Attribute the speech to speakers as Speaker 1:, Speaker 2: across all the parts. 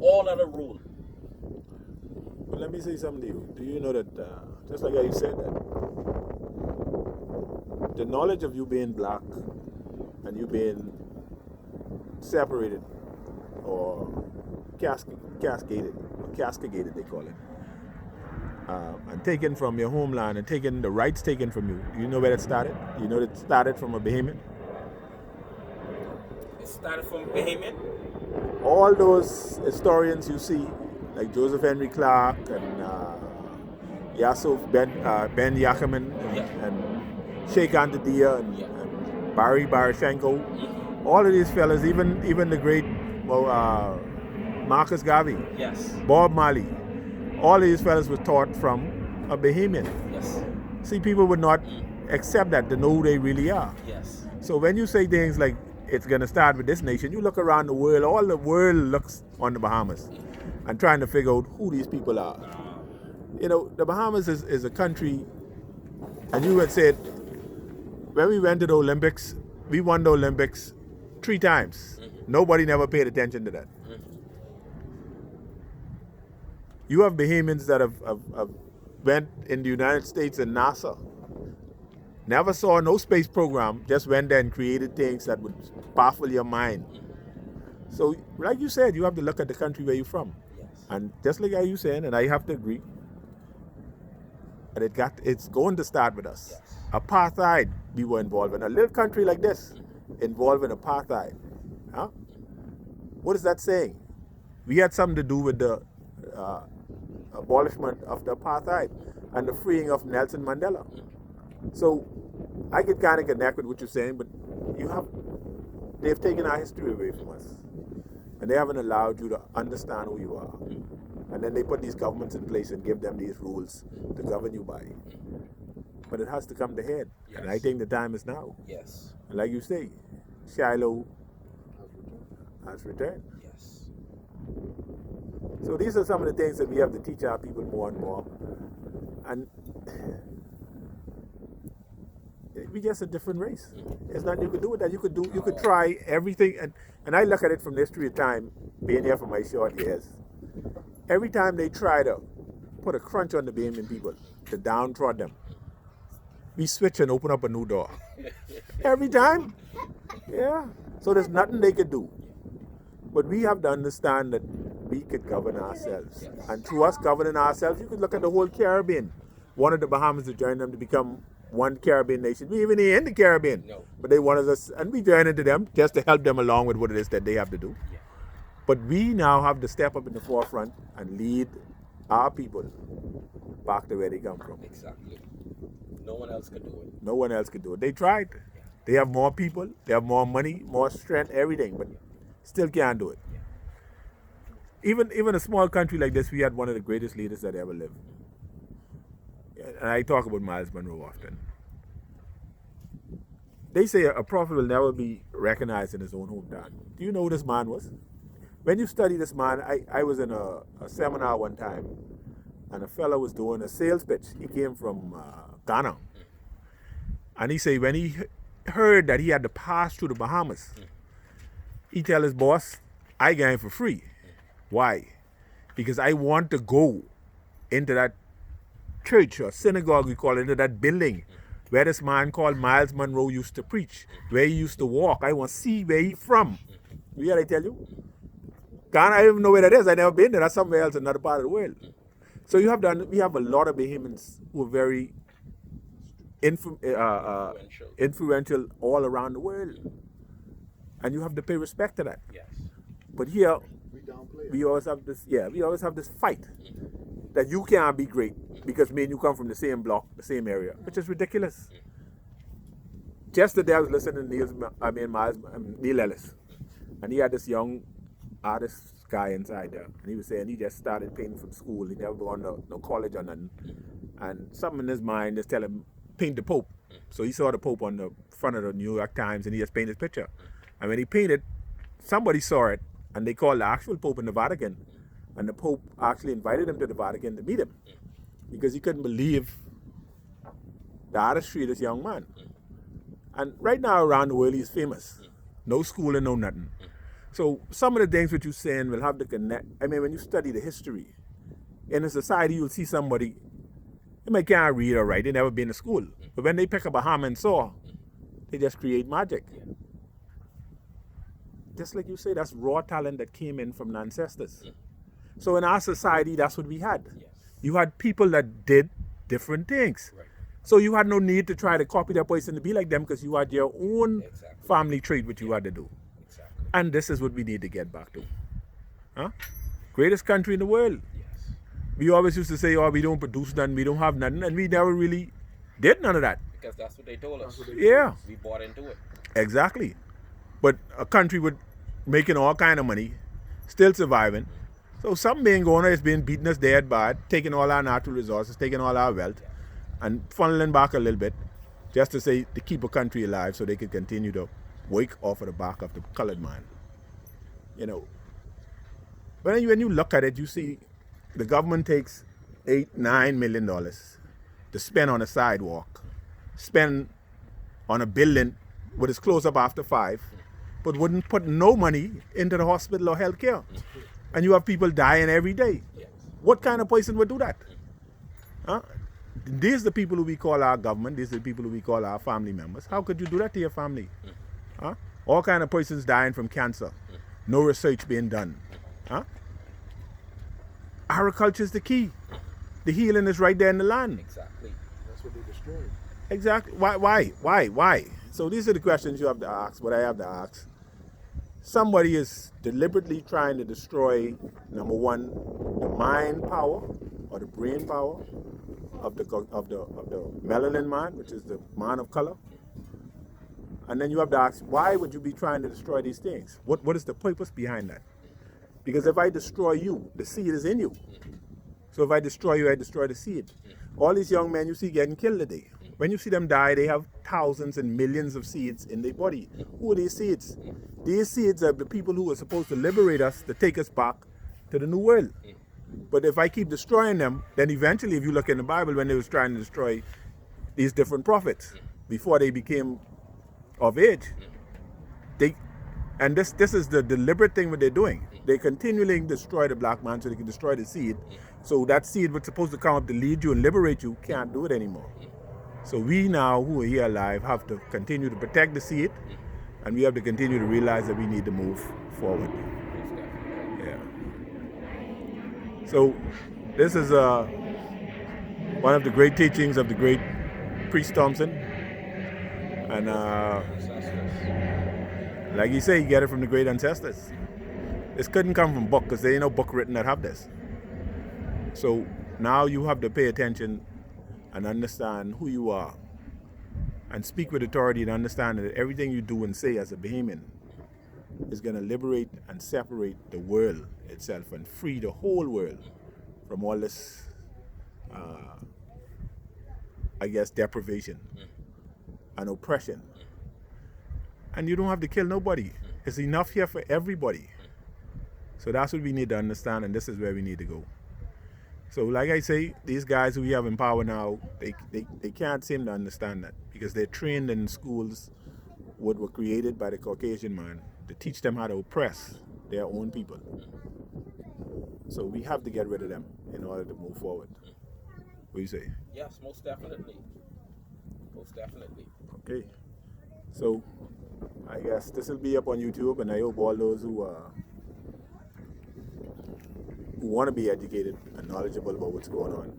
Speaker 1: all other rule.
Speaker 2: But let me say something to you. Do you know that, just like how you said that, the knowledge of you being black and you being separated or cascaded, they call it, and taken from your homeland and taken the rights taken from you. Do you know where it started? You know that it started from a Bahamian?
Speaker 1: It started from Bahamian.
Speaker 2: All those historians you see, like Joseph Henry Clark and Yasuf Ben Yachaman and Sheikh Antadia and Barry Barashenko, all of these fellas, even the great Marcus Garvey,
Speaker 1: Yes.
Speaker 2: Bob Marley, all of these fellas were taught from a Bahamian.
Speaker 1: Yes.
Speaker 2: See, people would not accept that to know who they really are.
Speaker 1: Yes.
Speaker 2: So when you say things like it's going to start with this nation, you look around the world, all the world looks on the Bahamas and trying to figure out who these people are. You know, the Bahamas is a country, and you had said, when we went to the Olympics, we won the Olympics 3 times. Nobody never paid attention to that. You have Bahamians that have went in the United States and NASA. Never saw no space program, just went there and created things that would baffle your mind. So, like you said, you have to look at the country where you're from.
Speaker 1: Yes.
Speaker 2: And just like how you said, and I have to agree, that it's going to start with us.
Speaker 1: Yes.
Speaker 2: Apartheid, we were involved in. A little country like this, involved in apartheid. Huh? What is that saying? We had something to do with the abolishment of the apartheid and the freeing of Nelson Mandela. So I can kind of connect with what you're saying, but they've taken our history away from us. And they haven't allowed you to understand who you are. And then they put these governments in place and give them these rules to govern you by. But it has to come to head.
Speaker 1: Yes.
Speaker 2: And I think the time is now.
Speaker 1: Yes.
Speaker 2: And like you say, Shiloh has returned.
Speaker 1: Yes.
Speaker 2: So these are some of the things that we have to teach our people more and more. And we just a different race. There's nothing you could do with that. You could try everything, and I look at it from the history of time, being here for my short years. Every time they try to put a crunch on the Bahamian people, to downtrod them, we switch and open up a new door. Every time. Yeah. So there's nothing they could do. But we have to understand that we could govern ourselves.
Speaker 1: Yes.
Speaker 2: And through us governing ourselves, you could look at the whole Caribbean. One of the Bahamas to join them to become one Caribbean nation. We even in the Caribbean.
Speaker 1: No.
Speaker 2: But they wanted us, and we joined into them just to help them along with what it is that they have to do.
Speaker 1: Yeah.
Speaker 2: But we now have to step up in the forefront and lead our people back to where they come from.
Speaker 1: Exactly. No one else could do it.
Speaker 2: No one else could do it. They tried. They have more people, they have more money, more strength, everything, but still can't do it. Even a small country like this, we had one of the greatest leaders that ever lived. And I talk about Miles Monroe often. They say a prophet will never be recognized in his own hometown. Do you know who this man was? When you study this man, I was in a seminar one time, and a fellow was doing a sales pitch. He came from Ghana. And he said when he heard that he had to pass through the Bahamas, he tell his boss, I going for free. Why? Because I want to go into that church or synagogue, we call it, into that building where this man called Miles Monroe used to preach, where he used to walk. I want to see where he from. You hear I tell you? Ghana, I don't even know where that is. I never been there. That's somewhere else, another part of the world. So we have a lot of Bahamians who are very influential all around the world. And you have to pay respect to that.
Speaker 1: Yes.
Speaker 2: But here, we always have this fight that you can't be great because me and you come from the same block, the same area, which is ridiculous. Just the day I was listening to Neil Ellis, and he had this young artist guy inside there, and he was saying he just started painting from school. He never gone to no college or nothing, and something in his mind just tell him paint the Pope. So he saw the Pope on the front of the New York Times, and he just painted his picture. And when he painted, somebody saw it, and they called the actual Pope in the Vatican, and the Pope actually invited him to the Vatican to meet him because he couldn't believe the artistry of this young man. And right now around the world, he's famous. No schooling, no nothing. So some of the things that you're saying will have to connect. I mean, when you study the history, in a society, you'll see somebody, they might can't read or write, they never been to school. But when they pick up a hammer and saw, they just create magic. Just like you say, that's raw talent that came in from the ancestors. So in our society, that's what we had. You had people that did different things.
Speaker 1: Right.
Speaker 2: So you had no need to try to copy that person to be like them because you had your own
Speaker 1: Exactly.
Speaker 2: family trait which you had to do.
Speaker 1: Exactly.
Speaker 2: And this is what we need to get back to. Huh? Greatest country in the world.
Speaker 1: Yes.
Speaker 2: We always used to say, oh, we don't produce nothing, we don't have nothing, and we never really did none of that.
Speaker 1: Because that's what they told us.
Speaker 2: Yeah,
Speaker 1: We bought into it.
Speaker 2: exactly. But a country with making all kind of money, still surviving. So something being going on is being beating us dead bad, taking all our natural resources, taking all our wealth, and funneling back a little bit, just to say to keep a country alive so they can continue to work off of the back of the colored man. You know, when you look at it, you see the government takes $8-9 million to spend on a sidewalk, spend on a building with its close up after 5, but wouldn't put no money into the hospital or healthcare. And you have people dying every day.
Speaker 1: Yes.
Speaker 2: What kind of person would do that? Huh? These are the people who we call our government. These are the people who we call our family members. How could you do that to your family? Huh? All kind of persons dying from cancer. No research being done. Huh? Agriculture is the key. The healing is right there in the land.
Speaker 1: Exactly.
Speaker 3: That's what they destroyed.
Speaker 2: Exactly. Why? So these are the questions you have to ask, what I have to ask. Somebody is deliberately trying to destroy, number one, the mind power or the brain power of the melanin man, which is the man of color. And then you have to ask, why would you be trying to destroy these things? What is the purpose behind that? Because if I destroy you, the seed is in you. So if I destroy you, I destroy the seed. All these young men you see getting killed today, when you see them die, they have thousands and millions of seeds in their body. Who are these seeds? These seeds are the people who are supposed to liberate us, to take us back to the new world. But if I keep destroying them, then eventually, if you look in the Bible, when they was trying to destroy these different prophets, before they became of age, and this is the deliberate thing what they're doing. They continually destroy the black man so they can destroy the seed. So that seed was supposed to come up to lead you and liberate you, can't do it anymore. So we now, who are here alive, have to continue to protect the seed, and we have to continue to realize that we need to move forward. Yeah. So this is one of the great teachings of the great Priest Thompson. And like you say, you get it from the great ancestors. This couldn't come from book because there ain't no book written that have this. So now you have to pay attention and understand who you are, and speak with authority and understand that everything you do and say as a Bahamian is going to liberate and separate the world itself and free the whole world from all this, deprivation and oppression. And you don't have to kill nobody. It's enough here for everybody. So that's what we need to understand, and this is where we need to go. So like I say, these guys who we have in power now, they can't seem to understand that because they're trained in schools what were created by the Caucasian man to teach them how to oppress their own people. So we have to get rid of them in order to move forward. What do you say?
Speaker 1: Yes, most definitely. Most definitely.
Speaker 2: Okay. So I guess this will be up on YouTube, and I hope all those who want to be educated and knowledgeable about what's going on.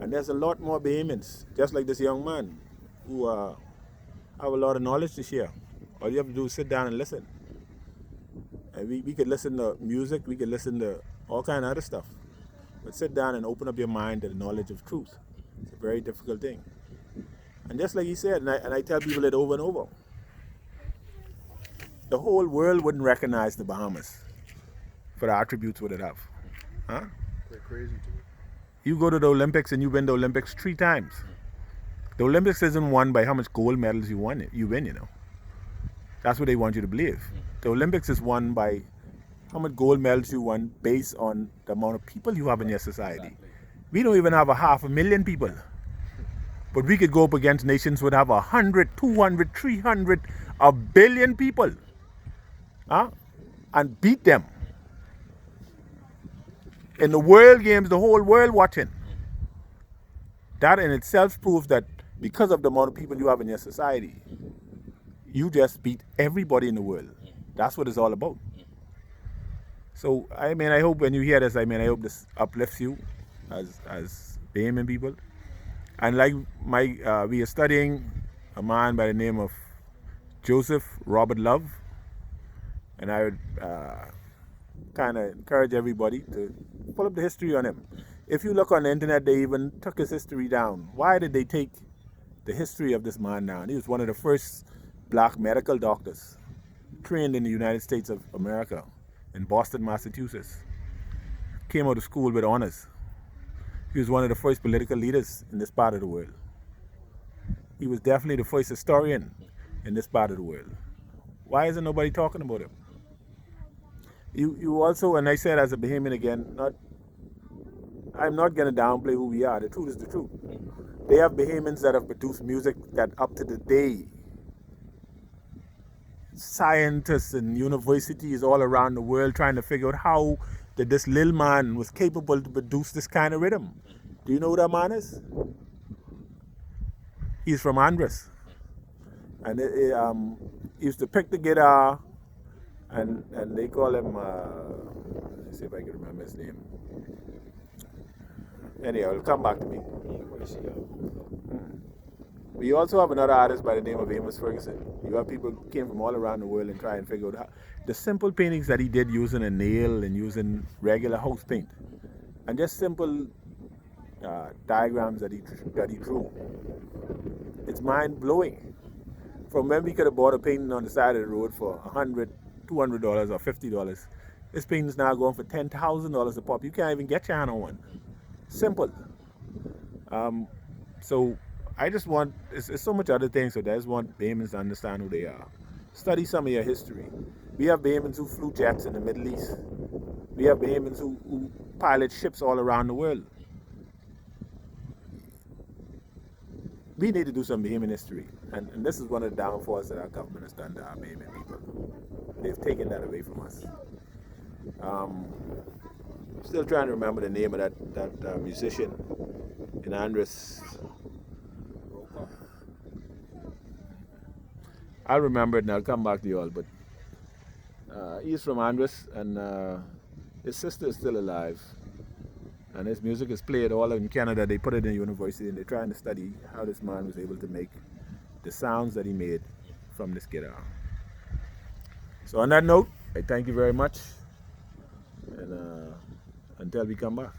Speaker 2: And there's a lot more Bahamians, just like this young man, who have a lot of knowledge to share. All you have to do is sit down and listen. And we could listen to music, we could listen to all kind of other stuff. But sit down and open up your mind to the knowledge of truth. It's a very difficult thing. And just like he said, and I tell people it over and over, the whole world wouldn't recognize the Bahamas for the attributes what it have. Huh?
Speaker 3: They're crazy to me.
Speaker 2: You go to the Olympics and you win the Olympics 3 times. The Olympics isn't won by how much gold medals you win, you know. That's what they want you to believe. The Olympics is won by how much gold medals you won based on the amount of people you have in your society.
Speaker 1: Exactly.
Speaker 2: We don't even have 500,000 people. But we could go up against nations that have 100, 200, 300, 1 billion people. Huh? and beat them in the world games, the whole world watching. That in itself proves that because of the amount of people you have in your society, you just beat everybody in the world. That's what it's all about. So, I mean, I hope when you hear this, I mean, I hope this uplifts you as Bahamian people. And like we are studying a man by the name of Joseph Robert Love. And I would kind of encourage everybody to pull up the history on him. If you look on the internet, they even took his history down. Why did they take the history of this man down? He was one of the first black medical doctors trained in the United States of America in Boston, Massachusetts. Came out of school with honors. He was one of the first political leaders in this part of the world. He was definitely the first historian in this part of the world. Why isn't nobody talking about him? You also, and I said as a Bahamian again, I'm not going to downplay who we are. The truth is the truth. They have Bahamians that have produced music that up to the day, scientists and universities all around the world trying to figure out how that this little man was capable to produce this kind of rhythm. Do you know who that man is? He's from Andros. And he used to pick the guitar, and they call him, let's see if I can remember his name. Anyhow, it'll come back to me. We also have another artist by the name of Amos Ferguson. You have people who came from all around the world and try and figure out how the simple paintings that he did using a nail and using regular house paint, and just simple diagrams that he drew. It's mind blowing. From when we could have bought a painting on the side of the road for $100, $200, or $50, this painting's now going for $10,000 a pop. You can't even get your hand on one. Simple. So I just want, it's so much other things, so I just want Bahamians to understand who they are. Study some of your history. We have Bahamians who flew jets in the Middle East. We have Bahamians who pilot ships all around the world. We need to do some Bahamian history. And this is one of the downfalls that our government has done to our Bahamian people. They've taken that away from us. Still trying to remember the name of that musician in Andros. I'll remember it and I'll come back to you all. But he's from Andros, and his sister is still alive. And his music is played all in Canada. They put it in university, and they're trying to study how this man was able to make the sounds that he made from this guitar. So on that note, I thank you very much, and until we come back.